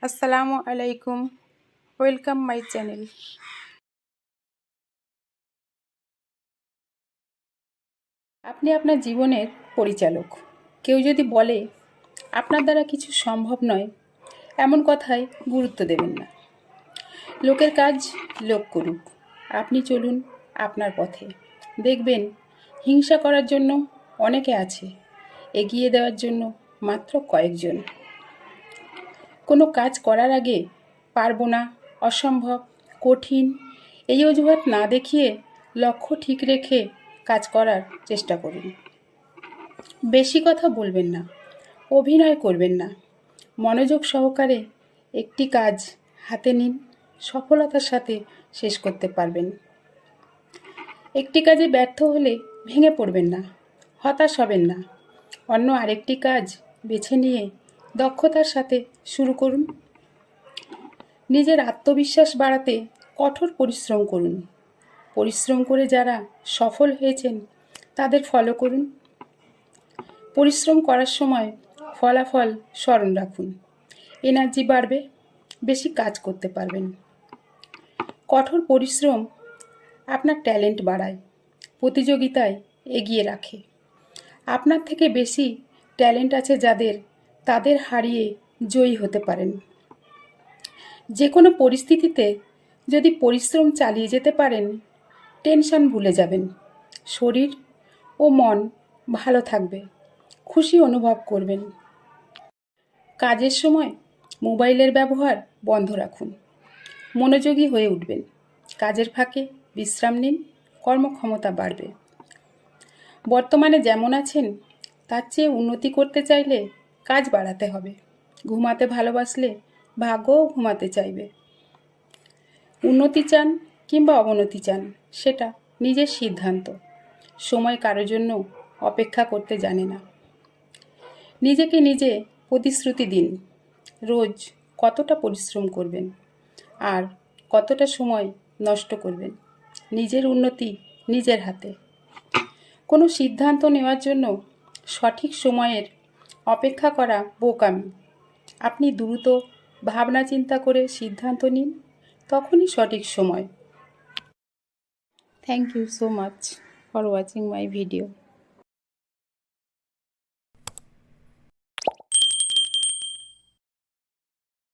আসসালামু আলাইকুম, welcome my channel. আপনি আপনার জীবনের পরিচালক। কেউ যদি বলে আপনার দ্বারা কিছু সম্ভব নয়, এমন কথায় গুরুত্ব দেবেন না। লোকের কাজ লোক করুক, আপনি চলুন আপনার পথে। দেখবেন হিংসা করার জন্য অনেকে আছে, এগিয়ে দেওয়ার জন্য মাত্র কয়েকজন। কোনো কাজ করার আগে পারবো না, অসম্ভব, কঠিন এই অজুহাত না দেখিয়ে লক্ষ্য ঠিক রেখে কাজ করার চেষ্টা করুন। বেশি কথা বলবেন না, অভিনয় করবেন না। মনোযোগ সহকারে একটি কাজ হাতে নিন, সফলতার সাথে শেষ করতে পারবেন। একটি কাজে ব্যর্থ হলে ভেঙে পড়বেন না, হতাশ হবেন না। অন্য আরেকটি কাজ বেছে নিয়ে দক্ষতার সাথে শুরু করুন। নিজের আত্মবিশ্বাস বাড়াতে কঠোর পরিশ্রম করুন। পরিশ্রম করে যারা সফল হয়েছেন তাদের ফলো করুন। পরিশ্রম করার সময় ফলাফল স্মরণ রাখুন। এনার্জি বাড়বে, বেশি কাজ করতে পারবেন। কঠোর পরিশ্রম আপনার ট্যালেন্ট বাড়ায়, প্রতিযোগিতায় এগিয়ে রাখে। আপনার থেকে বেশি ট্যালেন্ট আছে যাদের, তাদের হারিয়ে জয়ী হতে পারেন। যে কোনো পরিস্থিতিতে যদি পরিশ্রম চালিয়ে যেতে পারেন, টেনশন ভুলে যাবেন। শরীর ও মন ভালো থাকবে, খুশি অনুভব করবেন। কাজের সময় মোবাইলের ব্যবহার বন্ধ রাখুন, মনোযোগী হয়ে উঠবেন। কাজের ফাঁকে বিশ্রাম নিন, কর্মক্ষমতা বাড়বে। বর্তমানে যেমন আছেন তার চেয়ে উন্নতি করতে চাইলে কাজ বাড়াতে হবে। ঘুমাতে ভালোবাসলে ভাগ্যও ঘুমাতে চাইবে। উন্নতি চান কিংবা অবনতি চান, সেটা নিজের সিদ্ধান্ত। সময় কারোর জন্য অপেক্ষা করতে জানে না। নিজেকে নিজে প্রতিশ্রুতি দিন, রোজ কতটা পরিশ্রম করবেন আর কতটা সময় নষ্ট করবেন। নিজের উন্নতি নিজের হাতে। কোনো সিদ্ধান্ত নেওয়ার জন্য সঠিক সময়ের অপেক্ষা করা বোকামি। আপনি দ্রুত ভাবনা চিন্তা করে সিদ্ধান্ত নিন, তখনই সঠিক সময়। Thank you so much for watching my video.